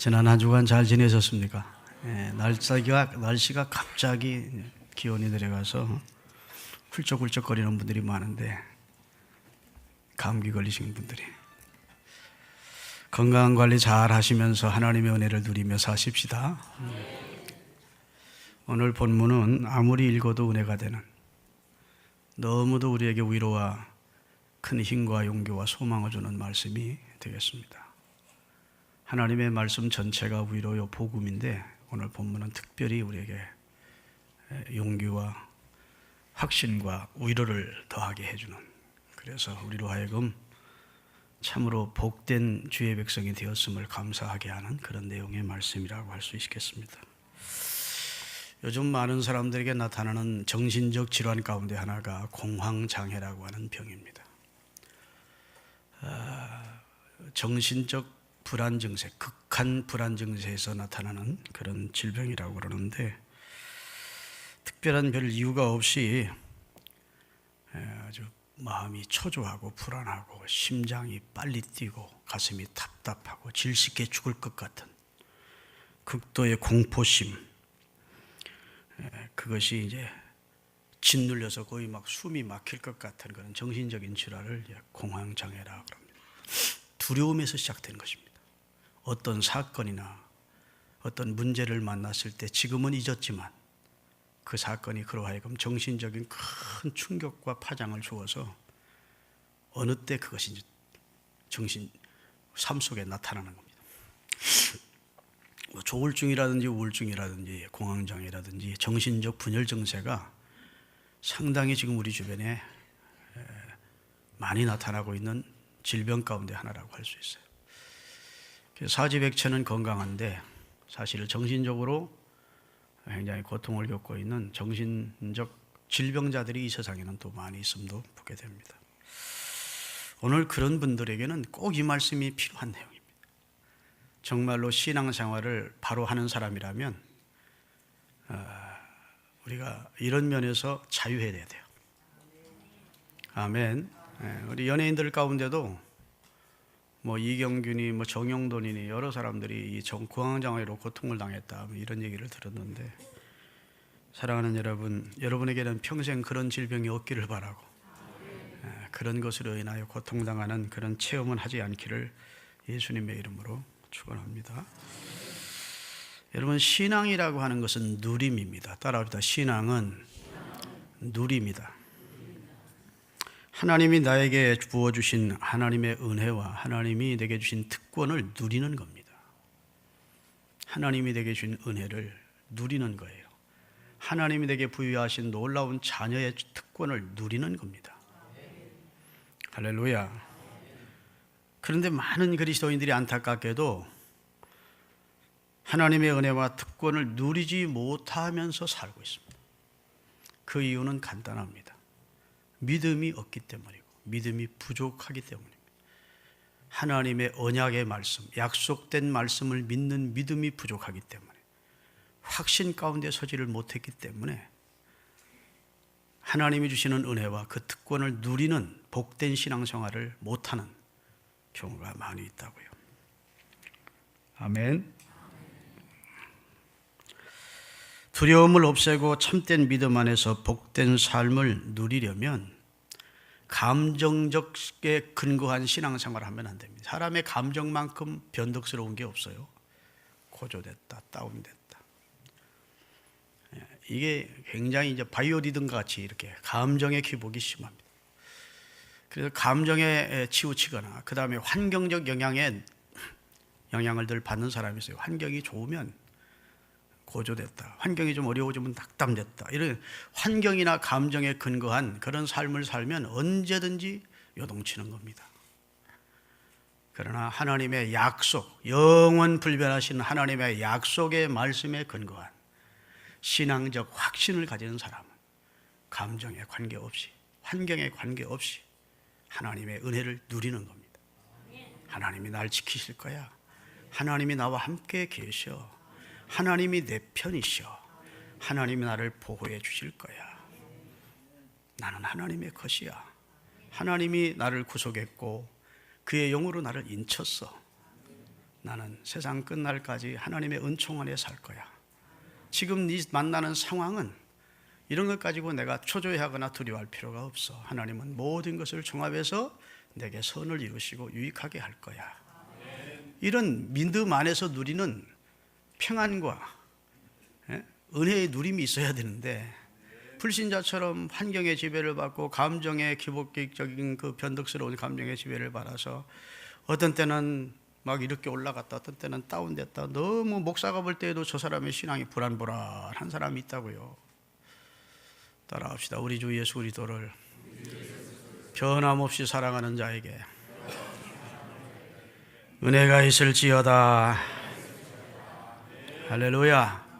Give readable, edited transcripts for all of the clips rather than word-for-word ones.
지난 한 주간 잘 지내셨습니까? 날씨가 갑자기 기온이 내려가서 훌쩍훌쩍거리는 분들이 많은데 감기 걸리신 분들이 건강 관리 잘 하시면서 하나님의 은혜를 누리며 사십시다. 오늘 본문은 아무리 읽어도 은혜가 되는, 너무도 우리에게 위로와 큰 힘과 용기와 소망을 주는 말씀이 되겠습니다. 하나님의 말씀 전체가 위로요 복음인데 오늘 본문은 특별히 우리에게 용기와 확신과 위로를 더하게 해주는, 그래서 우리로 하여금 참으로 복된 주의 백성이 되었음을 감사하게 하는 그런 내용의 말씀이라고 할 수 있겠습니다. 요즘 많은 사람들에게 나타나는 정신적 질환 가운데 하나가 공황장애라고 하는 병입니다. 정신적 불안 증세, 극한 불안 증세에서 나타나는 그런 질병이라고 그러는데, 특별한 별 이유가 없이 아주 마음이 초조하고 불안하고 심장이 빨리 뛰고 가슴이 답답하고 질식해 죽을 것 같은 극도의 공포심, 그것이 이제 짓눌려서 거의 막 숨이 막힐 것 같은 그런 정신적인 질환을 공황장애라고 합니다. 두려움에서 시작된 것입니다. 어떤 사건이나 어떤 문제를 만났을 때 지금은 잊었지만 그 사건이 그로 하여금 정신적인 큰 충격과 파장을 주어서 어느 때 그것이 이제 삶 속에 나타나는 겁니다. 조울증이라든지 우울증이라든지 공황장애라든지 정신적 분열 증세가 상당히 지금 우리 주변에 많이 나타나고 있는 질병 가운데 하나라고 할 수 있어요. 사지백체는 건강한데 사실 정신적으로 굉장히 고통을 겪고 있는 정신적 질병자들이 이 세상에는 또 많이 있음도 보게 됩니다. 오늘 그런 분들에게는 꼭 이 말씀이 필요한 내용입니다. 정말로 신앙생활을 바로 하는 사람이라면 우리가 이런 면에서 자유해야 돼요. 아멘. 우리 연예인들 가운데도 이경균이 정영돈이니 여러 사람들이 이 공황장애로 고통을 당했다 이런 얘기를 들었는데, 사랑하는 여러분, 여러분에게는 평생 그런 질병이 없기를 바라고 그런 것으로 인하여 고통당하는 그런 체험은 하지 않기를 예수님의 이름으로 축원합니다. 여러분, 신앙이라고 하는 것은 누림입니다. 따라합시다. 신앙은 누림이다. 하나님이 나에게 부어주신 하나님의 은혜와 하나님이 내게 주신 특권을 누리는 겁니다. 하나님이 내게 주신 은혜를 누리는 거예요. 하나님이 내게 부여하신 놀라운 자녀의 특권을 누리는 겁니다. 할렐루야. 그런데 많은 그리스도인들이 안타깝게도 하나님의 은혜와 특권을 누리지 못하면서 살고 있습니다. 그 이유는 간단합니다. 믿음이 없기 때문이고 믿음이 부족하기 때문입니다. 하나님의 언약의 말씀, 약속된 말씀을 믿는 믿음이 부족하기 때문에, 확신 가운데 서지를 못했기 때문에 하나님이 주시는 은혜와 그 특권을 누리는 복된 신앙생활을 못하는 경우가 많이 있다고요. 아멘. 두려움을 없애고 참된 믿음 안에서 복된 삶을 누리려면 감정적에 근거한 신앙생활을 하면 안 됩니다. 사람의 감정만큼 변덕스러운 게 없어요. 고조됐다, 다운됐다. 이게 굉장히 이제 바이오리듬 같이 이렇게 감정의 기복이 심합니다. 그래서 감정에 치우치거나 그 다음에 환경적 영향을 늘 받는 사람이 있어요. 환경이 좋으면 고조됐다, 환경이 좀 어려워지면 낙담됐다, 이런 환경이나 감정에 근거한 그런 삶을 살면 언제든지 요동치는 겁니다. 그러나 하나님의 약속, 영원 불변하신 하나님의 약속의 말씀에 근거한 신앙적 확신을 가지는 사람은 감정에 관계없이, 환경에 관계없이 하나님의 은혜를 누리는 겁니다. 하나님이 날 지키실 거야. 하나님이 나와 함께 계셔. 하나님이 내 편이셔. 하나님이 나를 보호해 주실 거야. 나는 하나님의 것이야. 하나님이 나를 구속했고 그의 영으로 나를 인쳤어. 나는 세상 끝날까지 하나님의 은총 안에 살 거야. 지금 네 만나는 상황은 이런 것 가지고 내가 초조해하거나 두려워할 필요가 없어. 하나님은 모든 것을 종합해서 내게 선을 이루시고 유익하게 할 거야. 이런 믿음 안에서 누리는 평안과 은혜의 누림이 있어야 되는데, 불신자처럼 환경의 지배를 받고 감정의 기복적인 그 변덕스러운 감정의 지배를 받아서 어떤 때는 막 이렇게 올라갔다 어떤 때는 다운됐다, 너무 목사가 볼 때에도 저 사람의 신앙이 불안불안한 사람이 있다고요. 따라합시다. 우리 주 예수 그리스도를 변함없이 사랑하는 자에게 은혜가 있을지어다. 할렐루야.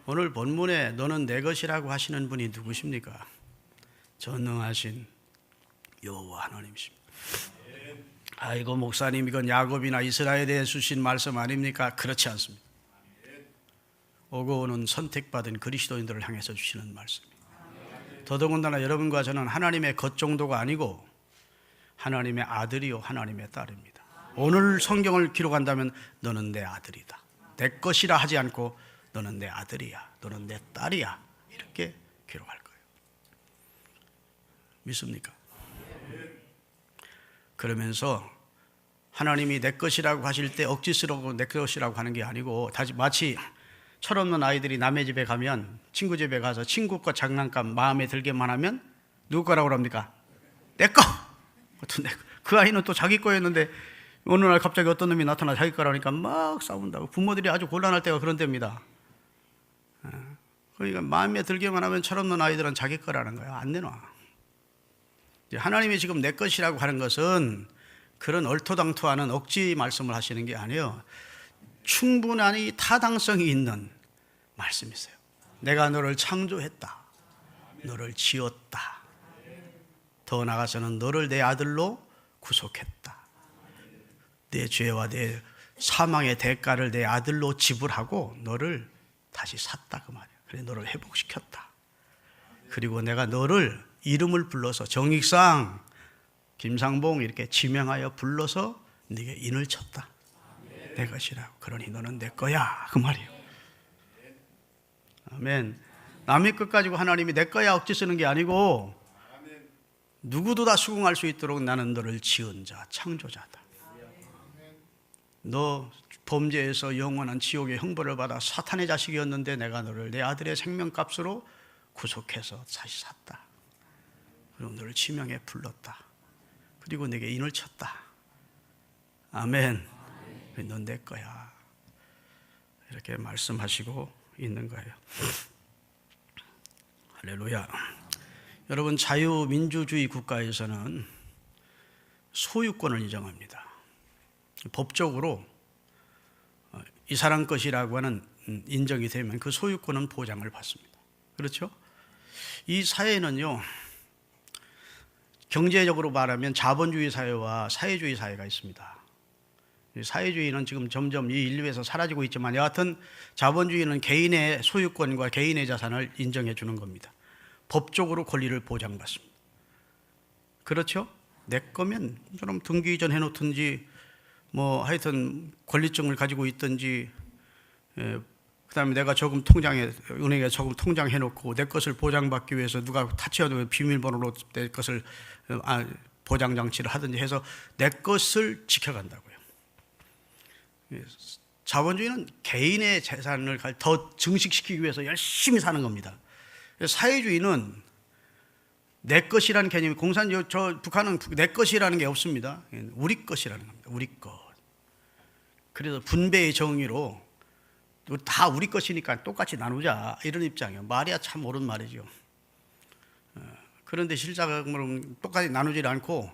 오늘 본문에 너는 내 것이라고 하시는 분이 누구십니까? 전능하신 여호와 하나님이십니다. 아이고 목사님, 이건 야곱이나 이스라엘에 주신 말씀 아닙니까? 그렇지 않습니다. 오고 오는 선택받은 그리스도인들을 향해서 주시는 말씀입니다. 더더군다나 여러분과 저는 하나님의 것 정도가 아니고 하나님의 아들이요 하나님의 딸입니다. 오늘 성경을 기록한다면 너는 내 아들이다, 내 것이라 하지 않고 너는 내 아들이야, 너는 내 딸이야, 이렇게 기록할 거예요. 믿습니까? 그러면서 하나님이 내 것이라고 하실 때 억지스러워 내 것이라고 하는 게 아니고, 마치 철없는 아이들이 남의 집에 가면, 친구 집에 가서 친구 거 장난감 마음에 들게만 하면 누구 거라고 합니까? 내 거! 그 아이는 또 자기 거였는데 어느 날 갑자기 어떤 놈이 나타나 자기 거라니까 막 싸운다고. 부모들이 아주 곤란할 때가 그런 때입니다. 그러니까 마음에 들게만 하면 철없는 아이들은 자기 거라는 거야. 안 내놔. 하나님이 지금 내 것이라고 하는 것은 그런 얼토당토하는 억지 말씀을 하시는 게 아니에요. 충분히 타당성이 있는 말씀이세요. 내가 너를 창조했다, 너를 지었다, 더 나아가서는 너를 내 아들로 구속했다, 내 죄와 내 사망의 대가를 내 아들로 지불하고 너를 다시 샀다 그 말이야. 그래 너를 회복시켰다. 그리고 내가 너를 이름을 불러서 정익상 김상봉 이렇게 지명하여 불러서 네게 인을 쳤다. 내 것이라고. 그러니 너는 내 거야 그 말이에요. 아멘. 남의 것 가지고 하나님이 내 거야 억지 쓰는 게 아니고, 누구도 다 수긍할 수 있도록 나는 너를 지은 자, 창조자다. 너 범죄에서 영원한 지옥의 형벌을 받아 사탄의 자식이었는데 내가 너를 내 아들의 생명값으로 구속해서 다시 샀다. 그리고 너를 지명해 불렀다. 그리고 내게 인을 쳤다. 아멘. 넌 내 거야. 이렇게 말씀하시고 있는 거예요. 할렐루야. 여러분, 자유민주주의 국가에서는 소유권을 인정합니다. 법적으로 이 사람 것이라고 하는 인정이 되면 그 소유권은 보장을 받습니다. 그렇죠? 이 사회는요, 경제적으로 말하면 자본주의 사회와 사회주의 사회가 있습니다. 사회주의는 지금 점점 이 인류에서 사라지고 있지만, 여하튼 자본주의는 개인의 소유권과 개인의 자산을 인정해 주는 겁니다. 법적으로 권리를 보장받습니다. 그렇죠? 내 거면 좀 등기 이전 해놓든지 뭐 하여튼 권리증을 가지고 있든지, 그 다음에 내가 저금 통장에, 은행에 저금 통장 해놓고 내 것을 보장받기 위해서 누가 타치어도 비밀번호로 내 것을 보장장치를 하든지 해서 내 것을 지켜간다고요. 자본주의는 개인의 재산을 더 증식시키기 위해서 열심히 사는 겁니다. 사회주의는 내 것이라는 개념이, 북한은 내 것이라는 게 없습니다. 우리 것이라는 겁니다. 우리 것. 그래서 분배의 정의로 다 우리 것이니까 똑같이 나누자, 이런 입장이에요. 말이야 참 옳은 말이죠. 그런데 실상으로 똑같이 나누질 않고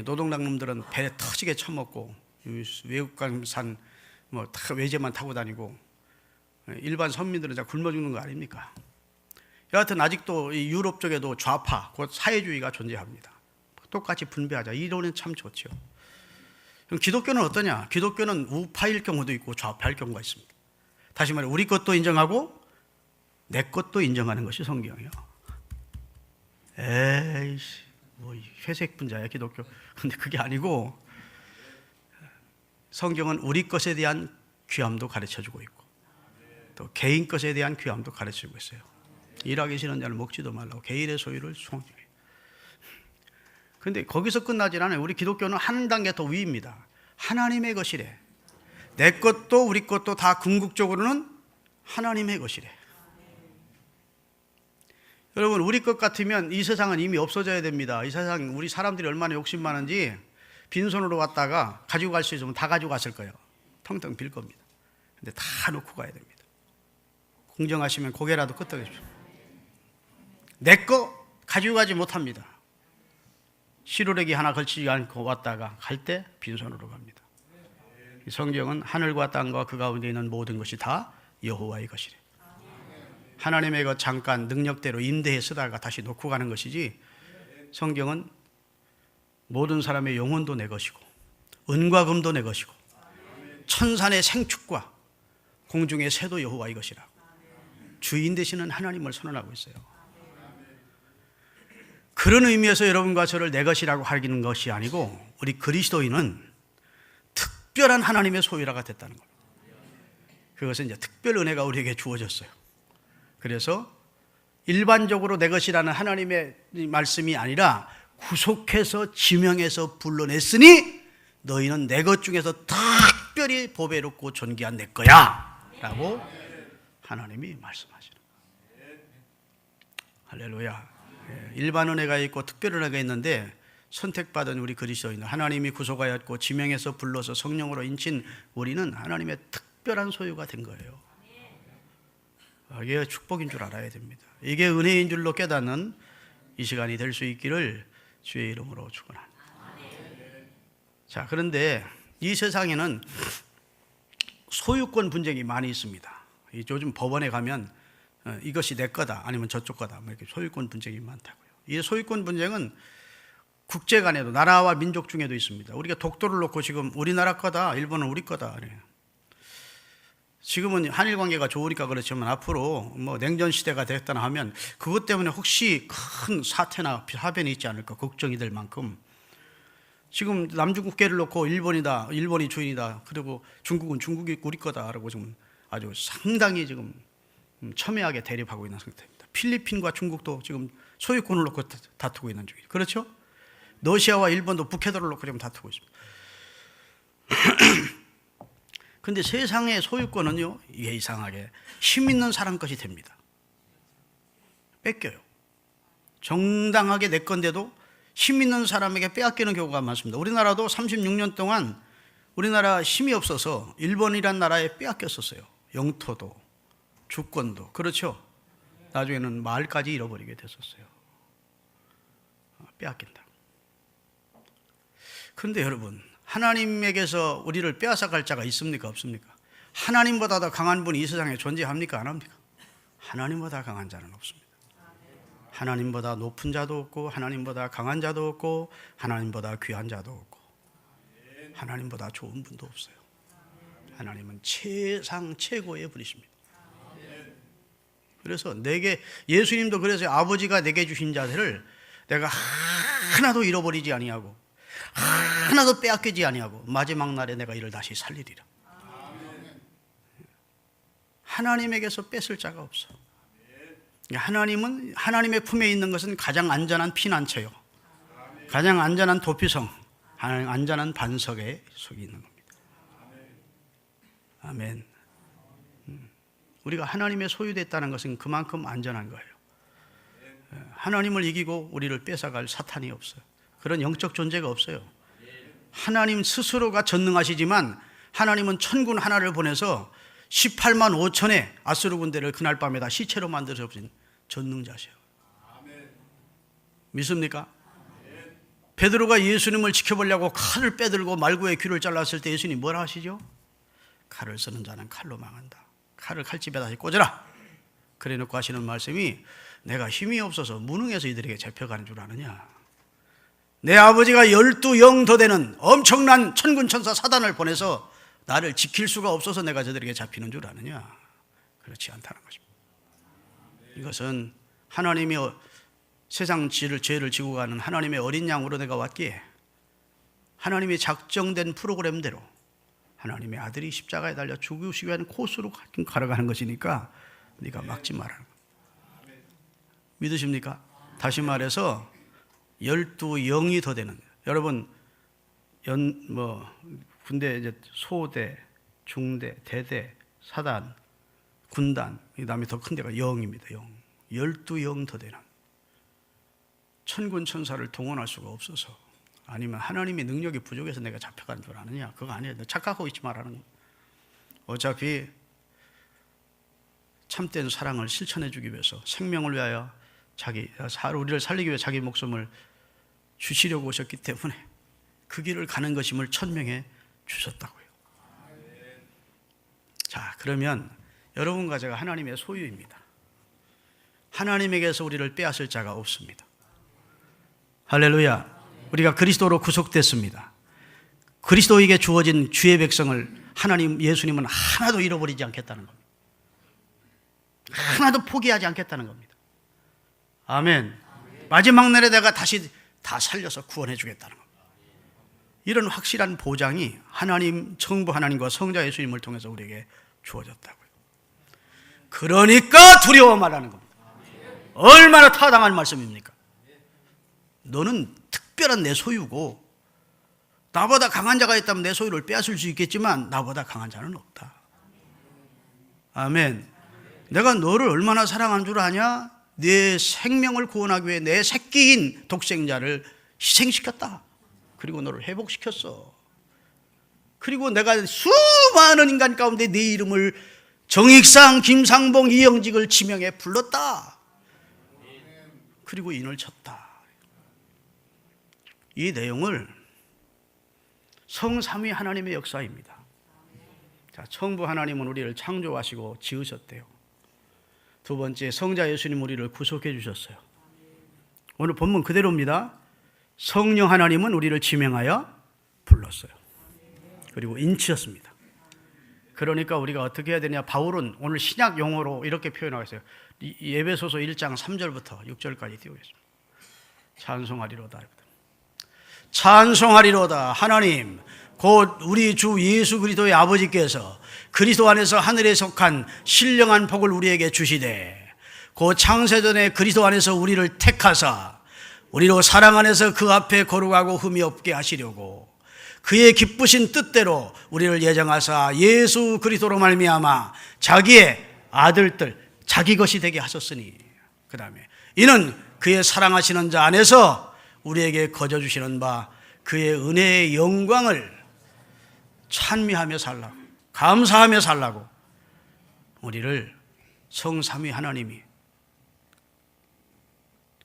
노동당 놈들은 배 터지게 처먹고, 외국산 뭐 다 외제만 타고 다니고, 일반 선민들은 다 굶어 죽는 거 아닙니까? 여하튼 아직도 이 유럽 쪽에도 좌파, 곧 사회주의가 존재합니다. 똑같이 분배하자, 이론은 참 좋죠. 그럼 기독교는 어떠냐? 기독교는 우파일 경우도 있고 좌파일 경우가 있습니다. 다시 말해, 우리 것도 인정하고 내 것도 인정하는 것이 성경이에요. 에이씨, 뭐 회색 분자야 기독교. 근데 그게 아니고, 성경은 우리 것에 대한 귀함도 가르쳐주고 있고 또 개인 것에 대한 귀함도 가르쳐주고 있어요. 일하기 싫은 자는 먹지도 말라고 개인의 소유를 총정해. 그런데 거기서 끝나질 않아요. 우리 기독교는 한 단계 더 위입니다. 하나님의 것이래. 내 것도 우리 것도 다 궁극적으로는 하나님의 것이래. 여러분, 우리 것 같으면 이 세상은 이미 없어져야 됩니다. 이 세상 우리 사람들이 얼마나 욕심 많은지 빈손으로 왔다가 가지고 갈 수 있으면 다 가지고 갔을 거예요. 텅텅 빌 겁니다. 근데 다 놓고 가야 됩니다. 공정하시면 고개라도 끄덕여주십시오. 내 거 가지고 가지 못합니다. 시루레기 하나 걸치지 않고 왔다가 갈 때 빈손으로 갑니다. 이 성경은 하늘과 땅과 그 가운데 있는 모든 것이 다 여호와의 것이래. 하나님의 것 잠깐 능력대로 임대해 쓰다가 다시 놓고 가는 것이지, 성경은 모든 사람의 영혼도 내 것이고 은과 금도 내 것이고 천산의 생축과 공중의 새도 여호와의 것이라고 주인 되시는 하나님을 선언하고 있어요. 그런 의미에서 여러분과 저를 내 것이라고 하기는 것이 아니고 우리 그리스도인은 특별한 하나님의 소유라가 됐다는 거예요. 그것은 이제 특별 은혜가 우리에게 주어졌어요. 그래서 일반적으로 내 것이라는 하나님의 말씀이 아니라 구속해서 지명해서 불러냈으니 너희는 내 것 중에서 특별히 보배롭고 존귀한 내 거야 라고 하나님이 말씀하시는 거예요. 할렐루야. 일반 은혜가 있고 특별 은혜가 있는데 선택받은 우리 그리스도인, 하나님이 구속하였고 지명해서 불러서 성령으로 인친 우리는 하나님의 특별한 소유가 된 거예요. 이게 축복인 줄 알아야 됩니다. 이게 은혜인 줄로 깨닫는 이 시간이 될 수 있기를 주의 이름으로 축원합니다. 자, 그런데 이 세상에는 소유권 분쟁이 많이 있습니다. 요즘 법원에 가면 이것이 내 거다 아니면 저쪽 거다 이렇게 소유권 분쟁이 많다고요. 이 소유권 분쟁은 국제 간에도 나라와 민족 중에도 있습니다. 우리가 독도를 놓고 지금 우리나라 거다, 일본은 우리 거다 그래요. 지금은 한일 관계가 좋으니까 그렇지만 앞으로 뭐 냉전 시대가 됐다나 하면 그것 때문에 혹시 큰 사태나 파변이 있지 않을까 걱정이 될 만큼 지금 남중국해를 놓고 일본이다, 일본이 주인이다, 그리고 중국은 중국이 우리 거다라고 지금 아주 상당히 지금 첨예하게 대립하고 있는 상태입니다. 필리핀과 중국도 지금 소유권을 놓고 다투고 있는 중이에요. 그렇죠? 러시아와 일본도 북해도를 놓고 지금 다투고 있습니다. 그런데 세상의 소유권은요, 이게 이상하게 힘 있는 사람 것이 됩니다. 뺏겨요. 정당하게 내 건데도 힘 있는 사람에게 빼앗기는 경우가 많습니다. 우리나라도 36년 동안 우리나라 힘이 없어서 일본이란 나라에 빼앗겼었어요. 영토도 주권도. 그렇죠? 나중에는 말까지 잃어버리게 됐었어요. 빼앗긴다. 그런데 여러분, 하나님에게서 우리를 빼앗아갈 자가 있습니까? 없습니까? 하나님보다 더 강한 분이 이 세상에 존재합니까? 안 합니까? 하나님보다 강한 자는 없습니다. 하나님보다 높은 자도 없고 하나님보다 강한 자도 없고 하나님보다 귀한 자도 없고 하나님보다 좋은 분도 없어요. 하나님은 최상 최고의 분이십니다. 그래서 내게, 예수님도 그래서 아버지가 내게 주신 자들을 내가 하나도 잃어버리지 아니하고 하나도 빼앗기지 아니하고 마지막 날에 내가 이를 다시 살리리라. 하나님에게서 뺏을 자가 없어. 하나님은, 하나님의 품에 있는 것은 가장 안전한 피난처요, 가장 안전한 도피성, 안전한 반석에 속에 있는 겁니다. 아멘. 우리가 하나님의 소유됐다는 것은 그만큼 안전한 거예요. 하나님을 이기고 우리를 뺏어갈 사탄이 없어요. 그런 영적 존재가 없어요. 하나님 스스로가 전능하시지만 하나님은 천군 하나를 보내서 18만 5천의 아수르 군대를 그날 밤에 다 시체로 만들어 버린 전능자세요. 믿습니까? 베드로가 예수님을 지켜보려고 칼을 빼들고 말구의 귀를 잘랐을 때 예수님이 뭐라 하시죠? 칼을 쓰는 자는 칼로 망한다. 칼을 칼집에 다시 꽂아라. 그래 놓고 하시는 말씀이, 내가 힘이 없어서 무능해서 이들에게 잡혀가는 줄 아느냐. 내 아버지가 12영 더 되는 엄청난 천군천사 사단을 보내서 나를 지킬 수가 없어서 내가 저들에게 잡히는 줄 아느냐. 그렇지 않다는 것입니다. 이것은 하나님이 세상 죄를 지고 가는 하나님의 어린 양으로 내가 왔기에 하나님이 작정된 프로그램대로 하나님의 아들이 십자가에 달려 죽으시기 위한 코스로 걸어가는 것이니까 네가 막지 말라는 거예요. 믿으십니까? 다시 말해서 12영이 더 되는 거예요. 여러분 군대 이제 소대, 중대, 대대, 사단, 군단, 그다음에 더 큰 데가 영입니다. 12영 더 되는 천군 천사를 동원할 수가 없어서, 아니면 하나님의 능력이 부족해서 내가 잡혀가는 줄 아느냐? 그거 아니에요. 너 착각하고 있지 말라는 거예요. 어차피 참된 사랑을 실천해 주기 위해서, 생명을 위하여 우리를 살리기 위해 자기 목숨을 주시려고 오셨기 때문에 그 길을 가는 것임을 천명해 주셨다고요. 자, 그러면 여러분과 제가 하나님의 소유입니다. 하나님에게서 우리를 빼앗을 자가 없습니다. 할렐루야. 우리가 그리스도로 구속됐습니다. 그리스도에게 주어진 주의 백성을 예수님은 하나도 잃어버리지 않겠다는 겁니다. 하나도 포기하지 않겠다는 겁니다. 아멘. 마지막 날에 내가 다시 다 살려서 구원해 주겠다는 겁니다. 이런 확실한 보장이 성부 하나님과 성자 예수님을 통해서 우리에게 주어졌다고요. 그러니까 두려워 말하는 겁니다. 얼마나 타당한 말씀입니까? 너는 특별한 내 소유고, 나보다 강한 자가 있다면 내 소유를 빼앗을 수 있겠지만 나보다 강한 자는 없다. 아멘. 내가 너를 얼마나 사랑한 줄 아냐? 내 생명을 구원하기 위해 내 새끼인 독생자를 희생시켰다. 그리고 너를 회복시켰어. 그리고 내가 수많은 인간 가운데 네 이름을 정익상, 김상봉, 이영직을 지명해 불렀다. 그리고 인을 쳤다. 이 내용을 성삼위 하나님의 역사입니다. 자, 성부 하나님은 우리를 창조하시고 지으셨대요. 두 번째, 성자 예수님 우리를 구속해 주셨어요. 오늘 본문 그대로입니다. 성령 하나님은 우리를 지명하여 불렀어요. 그리고 인치셨습니다. 그러니까 우리가 어떻게 해야 되냐? 바울은 오늘 신약 용어로 이렇게 표현하고 있어요. 에베소서 1장 3절부터 6절까지 띄우겠습니다. 찬송하리로다. 찬송하리로다. 하나님 곧 우리 주 예수 그리스도의 아버지께서 그리스도 안에서 하늘에 속한 신령한 복을 우리에게 주시되, 곧 창세전에 그리스도 안에서 우리를 택하사 우리로 사랑 안에서 그 앞에 거룩하고 흠이 없게 하시려고 그의 기쁘신 뜻대로 우리를 예정하사 예수 그리스도로 말미암아 자기의 아들들, 자기 것이 되게 하셨으니, 그 다음에 이는 그의 사랑하시는 자 안에서 우리에게 거저 주시는 바 그의 은혜의 영광을 찬미하며 살라고, 감사하며 살라고 우리를 성삼위 하나님이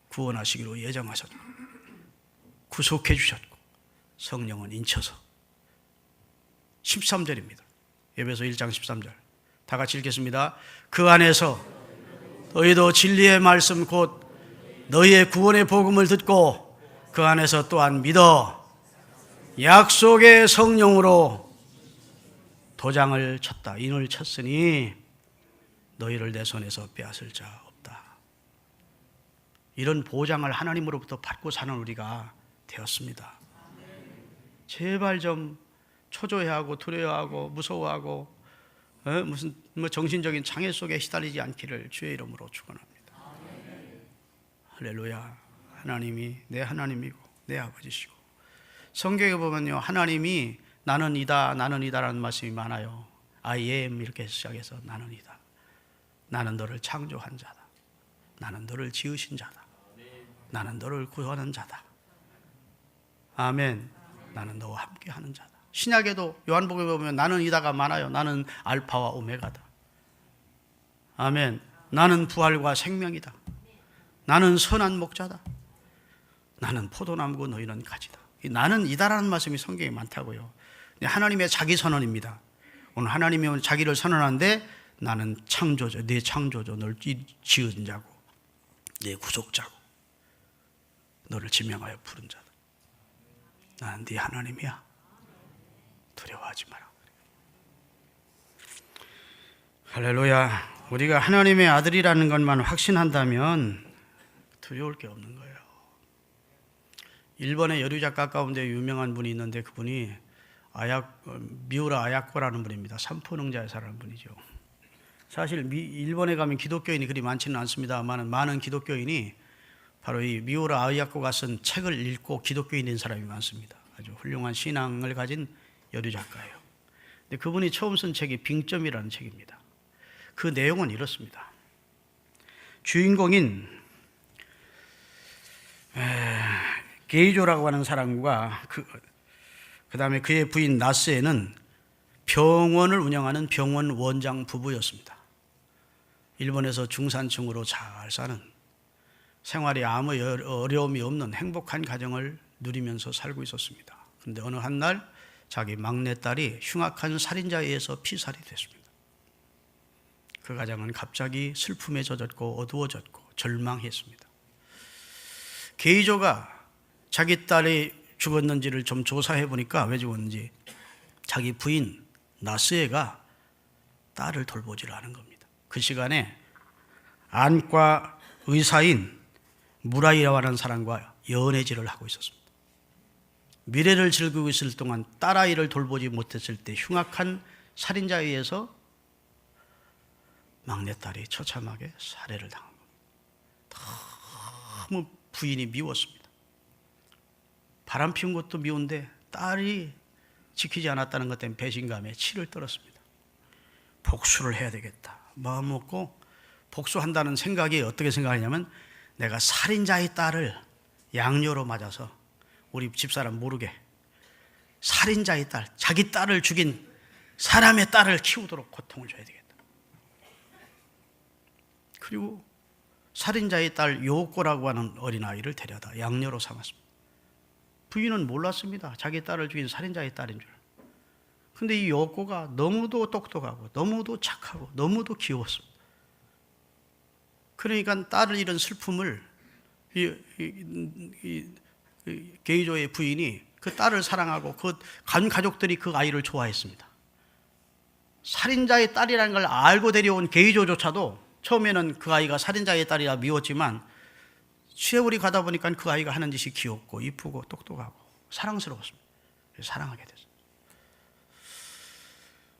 구원하시기로 예정하셨고 구속해 주셨고 성령은 인쳐서. 13절입니다. 에베소 1장 13절 다 같이 읽겠습니다. 그 안에서 너희도 진리의 말씀 곧 너희의 구원의 복음을 듣고 그 안에서 또한 믿어 약속의 성령으로 도장을 쳤다. 인을 쳤으니 너희를 내 손에서 빼앗을 자 없다. 이런 보장을 하나님으로부터 받고 사는 우리가 되었습니다. 제발 좀 초조해하고 두려워하고 무서워하고 무슨 정신적인 장애 속에 시달리지 않기를 주의 이름으로 축원합니다. 할렐루야. 하나님이 내 하나님이고 내 아버지시고, 성경에 보면요, 하나님이 나는 이다, 나는 이다라는 말씀이 많아요. I am 이렇게 시작해서 나는 이다. 나는 너를 창조한 자다. 나는 너를 지으신 자다. 나는 너를 구원하는 자다. 아멘. 나는 너와 함께 하는 자다. 신약에도 요한복음에 보면 나는 이다가 많아요. 나는 알파와 오메가다. 아멘. 나는 부활과 생명이다. 나는 선한 목자다. 나는 포도나무고 너희는 가지다. 나는 이다라는 말씀이 성경에 많다고요. 하나님의 자기 선언입니다. 오늘 하나님이 자기를 선언하는데 나는 창조주, 네 창조주, 너를 지은 자고 네 구속자고 너를 지명하여 부른 자다. 나는 네 하나님이야. 두려워하지 마라. 할렐루야. 우리가 하나님의 아들이라는 것만 확신한다면 두려울 게 없는 거예요. 일본의 여류 작가 가운데 유명한 분이 있는데 그분이 미우라 아야코라는 분입니다. 삼포능자에 사는 분이죠. 사실 일본에 가면 기독교인이 그리 많지는 않습니다만 많은 기독교인이 바로 이 미우라 아야코가 쓴 책을 읽고 기독교인이 된 사람이 많습니다. 아주 훌륭한 신앙을 가진 여류 작가예요. 근데 그분이 처음 쓴 책이 빙점이라는 책입니다. 그 내용은 이렇습니다. 주인공인 게이조라고 하는 사람과 그 다음에 그의 부인 나스에는 병원을 운영하는 병원 원장 부부였습니다. 일본에서 중산층으로 잘 사는, 생활에 아무 어려움이 없는 행복한 가정을 누리면서 살고 있었습니다. 그런데 어느 한날 자기 막내딸이 흉악한 살인자에 의해서 피살이 됐습니다. 그 가정은 갑자기 슬픔에 젖었고 어두워졌고 절망했습니다. 게이조가 자기 딸이 죽었는지를 좀 조사해 보니까 왜 죽었는지 자기 부인 나스에가 딸을 돌보지를 않은 겁니다. 그 시간에 안과 의사인 무라이라고 하는 사람과 연애질을 하고 있었습니다. 미래를 즐기고 있을 동안 딸아이를 돌보지 못했을 때 흉악한 살인자에 의해서 막내딸이 처참하게 살해를 당한 겁니다. 너무 부인이 미웠습니다. 바람 피운 것도 미운데 딸이 지키지 않았다는 것 때문에 배신감에 치를 떨었습니다. 복수를 해야 되겠다 마음 먹고 복수한다는 생각이 어떻게 생각하냐면 내가 살인자의 딸을 양녀로 맞아서 우리 집사람 모르게 살인자의 딸, 자기 딸을 죽인 사람의 딸을 키우도록 고통을 줘야 되겠다. 그리고 살인자의 딸 요코라고 하는 어린아이를 데려다 양녀로 삼았습니다. 부인은 몰랐습니다. 자기 딸을 죽인 살인자의 딸인 줄. 근데 이 요코가 너무도 똑똑하고 너무도 착하고 너무도 귀여웠습니다. 그러니까 딸을 잃은 슬픔을 게이조의 부인이 그 딸을 사랑하고 그 가족들이 그 아이를 좋아했습니다. 살인자의 딸이라는 걸 알고 데려온 게이조조차도 처음에는 그 아이가 살인자의 딸이라 미웠지만 세월이 가다 보니까 그 아이가 하는 짓이 귀엽고 이쁘고 똑똑하고 사랑스러웠습니다. 사랑하게 됐습니다.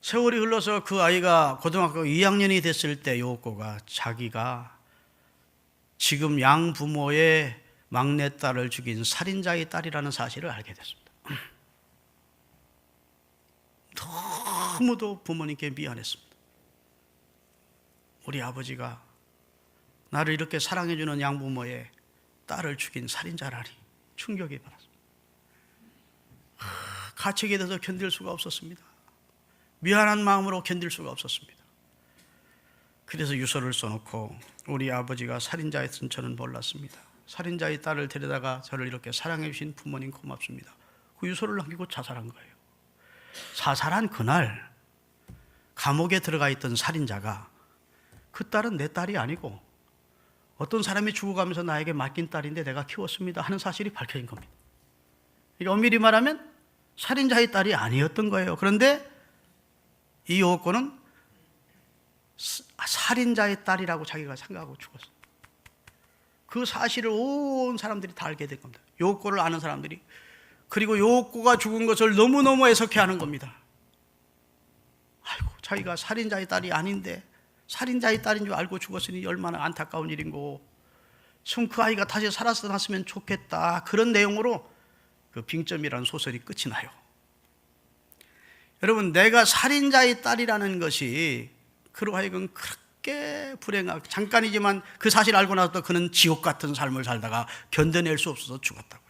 세월이 흘러서 그 아이가 고등학교 2학년이 됐을 때 요코가 자기가 지금 양부모의 막내딸을 죽인 살인자의 딸이라는 사실을 알게 됐습니다. 너무도 부모님께 미안했습니다. 우리 아버지가 나를 이렇게 사랑해주는 양부모의 딸을 죽인 살인자라니 충격이 받았습니다. 가책에 대해서 견딜 수가 없었습니다. 미안한 마음으로 견딜 수가 없었습니다. 그래서 유서를 써놓고 우리 아버지가 살인자였던 저는 몰랐습니다. 살인자의 딸을 데려다가 저를 이렇게 사랑해 주신 부모님 고맙습니다. 그 유서를 남기고 자살한 거예요. 자살한 그날 감옥에 들어가 있던 살인자가 그 딸은 내 딸이 아니고 어떤 사람이 죽어가면서 나에게 맡긴 딸인데 내가 키웠습니다 하는 사실이 밝혀진 겁니다. 그러니까 엄밀히 말하면 살인자의 딸이 아니었던 거예요. 그런데 이 요코는 살인자의 딸이라고 자기가 생각하고 죽었어요. 그 사실을 온 사람들이 다 알게 된 겁니다. 요코를 아는 사람들이. 그리고 요코가 죽은 것을 너무너무 해석해하는 겁니다. 아이고, 자기가 살인자의 딸이 아닌데 살인자의 딸인 줄 알고 죽었으니 얼마나 안타까운 일인고, 좀 그 아이가 다시 살아났으면 좋겠다, 그런 내용으로 그 빙점이라는 소설이 끝이 나요. 여러분, 내가 살인자의 딸이라는 것이 그로 하여금 그렇게 불행하고, 잠깐이지만 그 사실 알고 나서 그는 지옥 같은 삶을 살다가 견뎌낼 수 없어서 죽었다고요.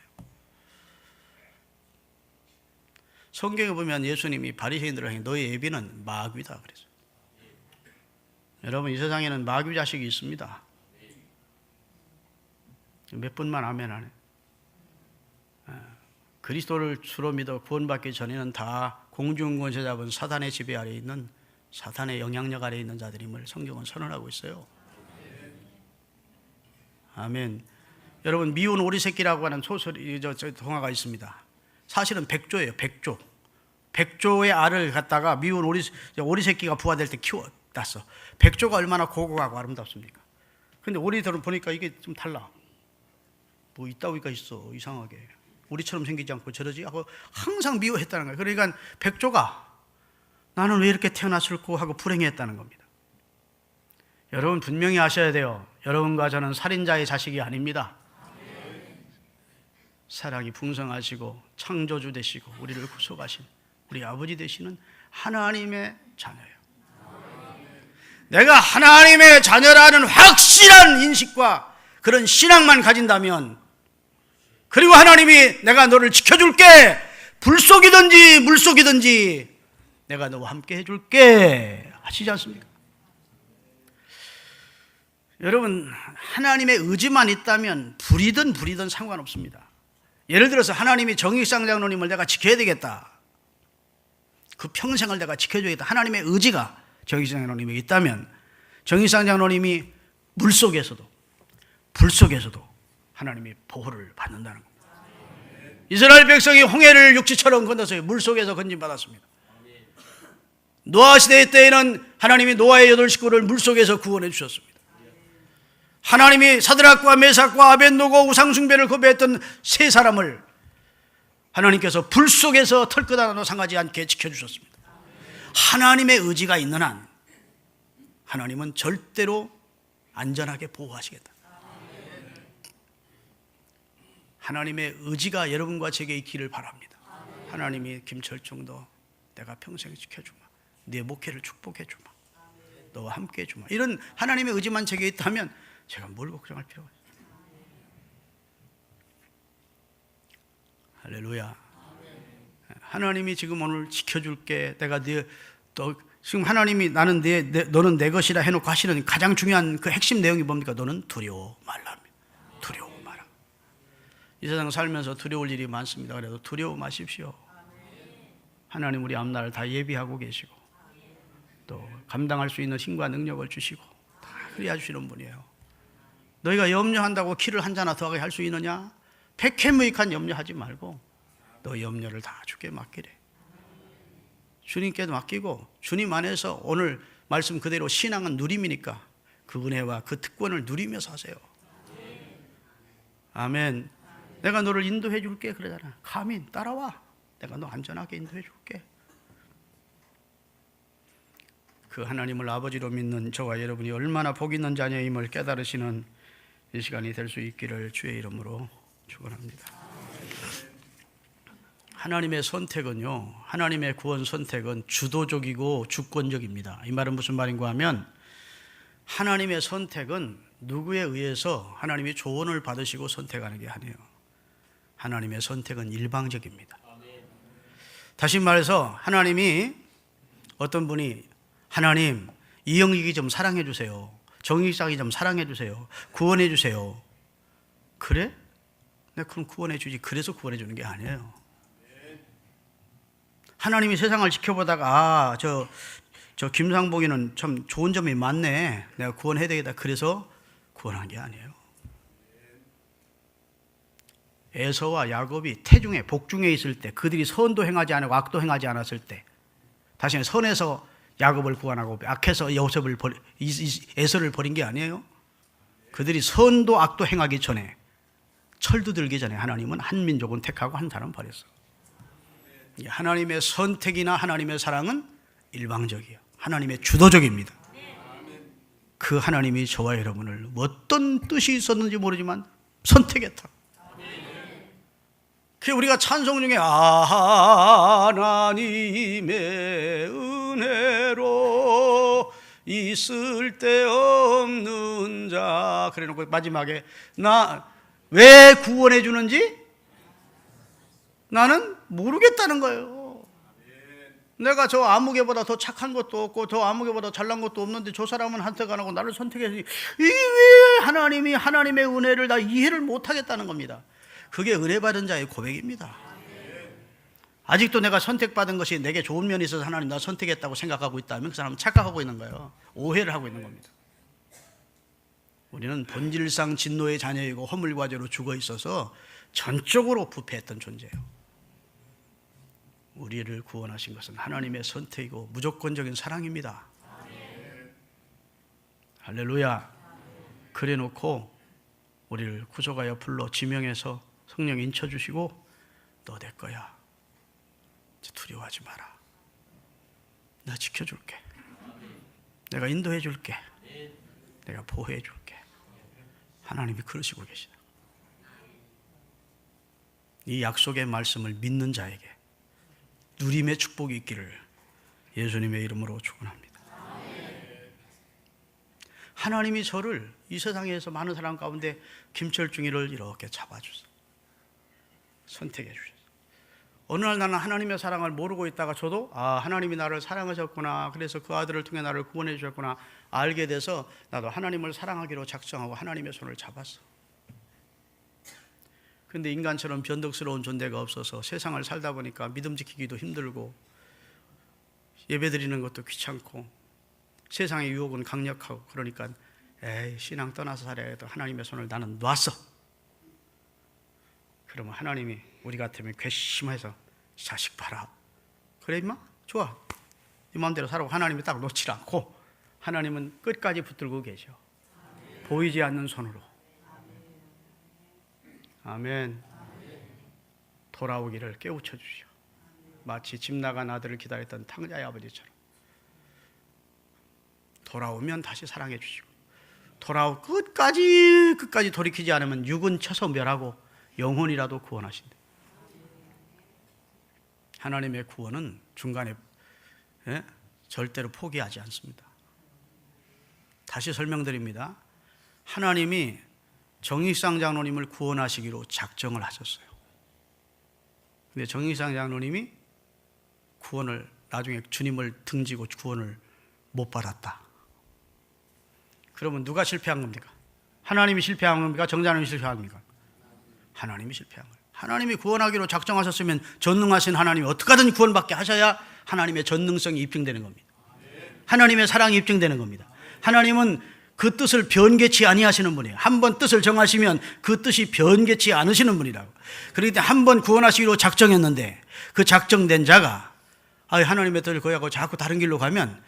성경에 보면 예수님이 바리새인들에게 너희 애비는 마귀다 그랬어요. 여러분, 이 세상에는 마귀 자식이 있습니다. 몇 분만 아멘 안 해. 그리스도를 주로 믿어 구원받기 전에는 다 공중권세 잡은 사단의 지배 아래 있는, 사단의 영향력 아래 있는 자들임을 성경은 선언하고 있어요. 아멘. 여러분, 미운 오리 새끼라고 하는 소설이 동화가 있습니다. 사실은 백조예요. 백조의 알을 갖다가 미운 오리 새끼가 부화될 때 키워놨어. 백조가 얼마나 고고하고 아름답습니까? 근데 오리들은 보니까 이게 좀 달라. 뭐 이따위가 있어, 이상하게. 우리처럼 생기지 않고 저러지 하고 항상 미워했다는 거예요. 그러니까 백조가 나는 왜 이렇게 태어났을까 하고 불행해했다는 겁니다. 여러분 분명히 아셔야 돼요. 여러분과 저는 살인자의 자식이 아닙니다. 사랑이 풍성하시고 창조주 되시고 우리를 구속하신 우리 아버지 되시는 하나님의 자녀예요. 내가 하나님의 자녀라는 확실한 인식과 그런 신앙만 가진다면, 그리고 하나님이 내가 너를 지켜줄게, 불속이든지 물속이든지 내가 너와 함께 해줄게 하시지 않습니까? 여러분, 하나님의 의지만 있다면 불이든 상관없습니다. 예를 들어서 하나님이 정익상 장로님을 내가 지켜야 되겠다, 그 평생을 내가 지켜줘야겠다, 하나님의 의지가 정익상 장로님에 있다면 정익상 장로님이 물속에서도 불속에서도 하나님이 보호를 받는다는 겁니다. 이스라엘 백성이 홍해를 육지처럼 건너서 물속에서 건진받았습니다. 노아 시대 때에는 하나님이 노아의 8 식구를 물속에서 구원해 주셨습니다. 하나님이 사드락과 메삭과 아벳노고 우상숭배를 거부했던 3사람을 하나님께서 불 속에서 털끝 하나도 상하지 않게 지켜주셨습니다. 하나님의 의지가 있는 한 하나님은 절대로 안전하게 보호하시겠다. 하나님의 의지가 여러분과 제게 있기를 바랍니다. 하나님이 김철중도 내가 평생 지켜주마, 네 목회를 축복해주마, 너와 함께 해주마, 이런 하나님의 의지만 제게 있다면 제가 뭘 걱정할 필요가 있어요. 할렐루야. 하나님이 지금 오늘 지켜줄게, 내가 지금 하나님이 너는 내 것이라 해놓고 하시는 가장 중요한 그 핵심 내용이 뭡니까? 너는 두려워 말라. 두려워 마라. 이 세상 살면서 두려울 일이 많습니다. 그래도 두려워 마십시오. 하나님 우리 앞날을 다 예비하고 계시고 또 감당할 수 있는 힘과 능력을 주시고 다 그리해 주시는 분이에요. 너희가 염려한다고 키를 한 자나 더하게 할 수 있느냐? 백해무익한 염려하지 말고 너 염려를 다 주께 맡기래. 주님께 맡기고 주님 안에서 오늘 말씀 그대로 신앙은 누림이니까 그 은혜와 그 특권을 누리며 사세요. 아멘. 내가 너를 인도해 줄게 그러잖아. 가민 따라와. 내가 너 안전하게 인도해 줄게. 그 하나님을 아버지로 믿는 저와 여러분이 얼마나 복 있는 자녀임을 깨달으시는 이 시간이 될 수 있기를 주의 이름으로 축원합니다. 하나님의 선택은요, 하나님의 구원 선택은 주도적이고 주권적입니다. 이 말은 무슨 말인가 하면 하나님의 선택은 누구에 의해서 하나님이 조언을 받으시고 선택하는 게 아니에요. 하나님의 선택은 일방적입니다. 다시 말해서 하나님이 어떤 분이 하나님 이영익이 좀 사랑해 주세요, 정익상이 좀 사랑해 주세요, 구원해 주세요. 그래? 내가 그럼 구원해 주지. 그래서 구원해 주는 게 아니에요. 하나님이 세상을 지켜보다가 저 김상복이는 참 좋은 점이 많네, 내가 구원해야 되겠다, 그래서 구원한 게 아니에요. 에서와 야곱이 태중에 복중에 있을 때, 그들이 선도 행하지 않고 악도 행하지 않았을 때, 다시 선에서 야곱을 구원하고 악해서 에서를 버린 게 아니에요. 그들이 선도 악도 행하기 전에, 철도 들기 전에 하나님은 한 민족은 택하고 한 사람은 버렸어. 하나님의 선택이나 하나님의 사랑은 일방적이에요. 하나님의 주도적입니다. 그 하나님이 저와 여러분을 어떤 뜻이 있었는지 모르지만 선택했다. 그 우리가 찬송 중에 하나님의 은혜로 있을 데 없는 자, 그래 놓고 마지막에 나 왜 구원해 주는지 나는 모르겠다는 거예요. 내가 저 아무개보다 더 착한 것도 없고 저 아무개보다 잘난 것도 없는데 저 사람은 한턱 안 하고 나를 선택해서 왜 하나님이 하나님의 은혜를 나 이해를 못하겠다는 겁니다. 그게 은혜 받은 자의 고백입니다. 아직도 내가 선택받은 것이 내게 좋은 면이 있어서 하나님 나 선택했다고 생각하고 있다면 그 사람은 착각하고 있는 거예요. 오해를 하고 있는 겁니다. 우리는 본질상 진노의 자녀이고 허물과죄로 죽어 있어서 전적으로 부패했던 존재예요. 우리를 구원하신 것은 하나님의 선택이고 무조건적인 사랑입니다. 할렐루야. 그래 놓고 우리를 구속하여 불러 지명해서 성령 인쳐주시고 너 내 거야. 두려워하지 마라. 내가 지켜줄게. 내가 인도해 줄게. 내가 보호해 줄게. 하나님이 그러시고 계시다. 이 약속의 말씀을 믿는 자에게 누림의 축복이 있기를 예수님의 이름으로 축원합니다. 하나님이 저를 이 세상에서 많은 사람 가운데 김철중이를 이렇게 잡아주세요. 선택해 주셨어요. 어느 날 나는 하나님의 사랑을 모르고 있다가 저도 하나님이 나를 사랑하셨구나, 그래서 그 아들을 통해 나를 구원해 주셨구나 알게 돼서 나도 하나님을 사랑하기로 작정하고 하나님의 손을 잡았어. 그런데 인간처럼 변덕스러운 존재가 없어서 세상을 살다 보니까 믿음 지키기도 힘들고 예배 드리는 것도 귀찮고 세상의 유혹은 강력하고 그러니까 신앙 떠나서 살아야겠다. 하나님의 손을 나는 놨어. 그러면 하나님이 우리 같으면 괘씸해서 자식 봐라. 그래 임마? 좋아. 네 마음대로 살아고 하나님이 딱 놓지 않고 하나님은 끝까지 붙들고 계셔. 보이지 않는 손으로. 아멘. 돌아오기를 깨우쳐 주시오. 마치 집 나간 아들을 기다렸던 탕자의 아버지처럼 돌아오면 다시 사랑해 주시고 끝까지 돌이키지 않으면 육은 쳐서 멸하고 영혼이라도 구원하신다. 하나님의 구원은 중간에 절대로 포기하지 않습니다. 다시 설명드립니다. 하나님이 정익상 장로님을 구원하시기로 작정을 하셨어요. 근데 정익상 장로님이 구원을 나중에 주님을 등지고 구원을 못 받았다. 그러면 누가 실패한 겁니까? 하나님이 실패한 겁니까? 정자님이 실패한 겁니까? 하나님이 실패한 거예요. 하나님이 구원하기로 작정하셨으면 전능하신 하나님이 어떻게든 구원받게 하셔야 하나님의 전능성이 입증되는 겁니다. 하나님의 사랑이 입증되는 겁니다. 하나님은 그 뜻을 변개치 아니하시는 분이에요. 한번 뜻을 정하시면 그 뜻이 변개치 않으시는 분이라고. 그렇기 때문에 한번 구원하시기로 작정했는데 그 작정된 자가 하나님의 뜻을 거역하고 자꾸 다른 길로 가면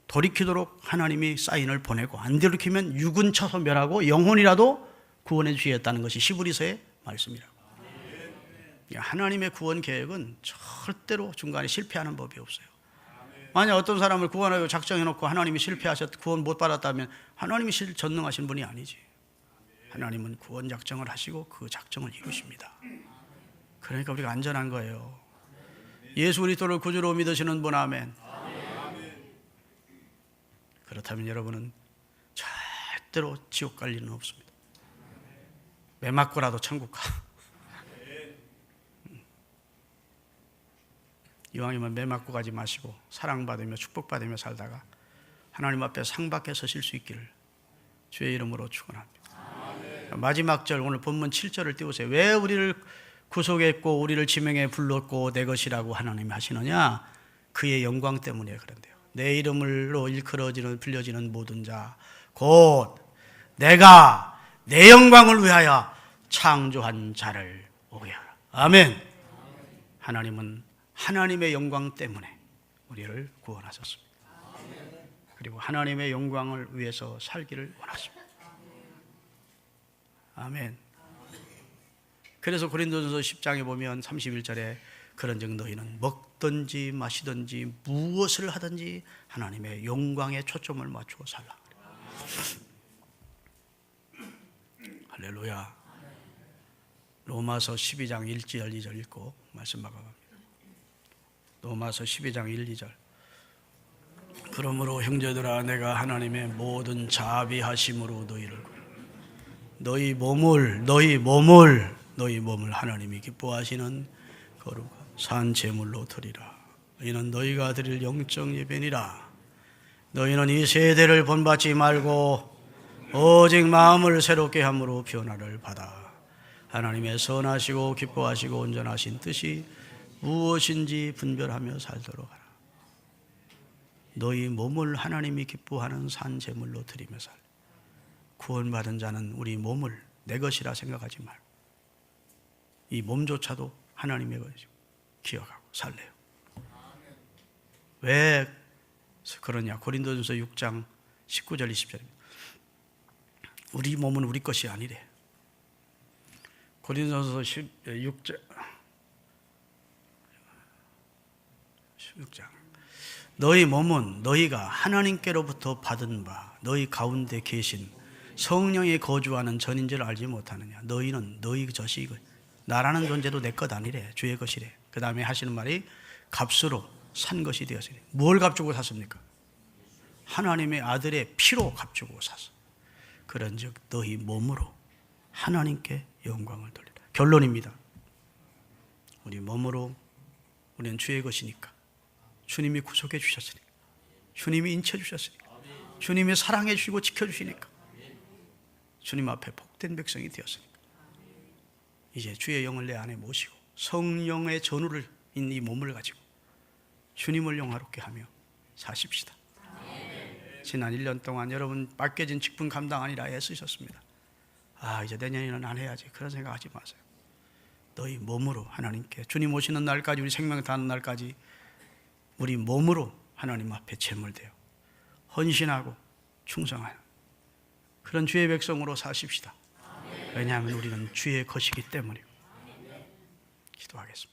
돌이키도록 하나님이 사인을 보내고 안 돌이키면 육은 쳐서 멸하고 영혼이라도 구원해 주시겠다는 것이 시브리서의 말씀이라고. 하나님의 구원 계획은 절대로 중간에 실패하는 법이 없어요. 만약 어떤 사람을 구원하려고 작정해놓고 하나님이 실패하셨 구원 못 받았다면 하나님이 전능하신 분이 아니지. 하나님은 구원 작정을 하시고 그 작정을 이루십니다. 그러니까 우리가 안전한 거예요. 예수 그리스도를 구주로 믿으시는 분, 아멘. 그렇다면 여러분은 절대로 지옥 갈 일은 없습니다. 매 맞고라도 천국 가. 이왕이면 매 맞고 가지 마시고 사랑받으며 축복받으며 살다가 하나님 앞에 상 받게 서실 수 있기를 주의 이름으로 축원합니다. 마지막 절 오늘 본문 7절을 띄우세요. 왜 우리를 구속했고 우리를 지명해 불렀고 내 것이라고 하나님이 하시느냐? 그의 영광 때문에 그런데요. 내 이름으로 일컬어지는 불려지는 모든 자 곧 내가 내 영광을 위하여 창조한 자를 오게 하라. 아멘. 하나님은 하나님의 영광 때문에 우리를 구원하셨습니다. 그리고 하나님의 영광을 위해서 살기를 원하십니다. 아멘. 그래서 고린도전서 10장에 보면 31절에 그런즉 너희는 먹든지 마시든지 무엇을 하든지 하나님의 영광에 초점을 맞추고 살라. 할렐루야. 로마서 12장 1절 2절 읽고 말씀 마감합니다. 로마서 12장 1, 2절. 그러므로 형제들아 내가 하나님의 모든 자비하심으로 너희 몸을 하나님이 기뻐하시는 거룩한 산 제물로 드리라. 이는 너희가 드릴 영적 예배니라. 너희는 이 세대를 본받지 말고 오직 마음을 새롭게 함으로 변화를 받아 하나님의 선하시고 기뻐하시고 온전하신 뜻이 무엇인지 분별하며 살도록 하라. 너희 몸을 하나님이 기뻐하는 산 제물로 드리며 살. 구원받은 자는 우리 몸을 내 것이라 생각하지 말고 이 몸조차도 하나님의 것이고 기억하고 살래요. 왜 그러냐? 고린도전서 6장 19절 20절입니다. 우리 몸은 우리 것이 아니래. 고린도전서 6장 16장. 너희 몸은 너희가 하나님께로부터 받은 바 너희 가운데 계신 성령이 거주하는 전인 줄 알지 못하느냐. 너희는 너희 것이 나라는 존재도 내 것 아니래. 주의 것이래. 그 다음에 하시는 말이 값으로 산 것이 되었으니. 뭘 값주고 샀습니까? 하나님의 아들의 피로 값주고 샀어. 그런즉 너희 몸으로 하나님께 영광을 돌리라. 결론입니다. 우리 몸으로 우리는 주의 것이니까, 주님이 구속해 주셨으니까, 주님이 인쳐 주셨으니까, 주님이 사랑해 주시고 지켜주시니까, 주님 앞에 복된 백성이 되었으니까 이제 주의 영을 내 안에 모시고 성령의 전우를 이 몸을 가지고 주님을 영화롭게 하며 사십시다. 지난 1년 동안 여러분 맡겨진 직분 감당하니라 애쓰셨습니다. 이제 내년에는 안 해야지, 그런 생각하지 마세요. 너희 몸으로 하나님께, 주님 오시는 날까지, 우리 생명 다하는 날까지 우리 몸으로 하나님 앞에 제물되어 헌신하고 충성하는 그런 주의 백성으로 사십시다. 왜냐하면 우리는 주의 것이기 때문이고. 기도하겠습니다.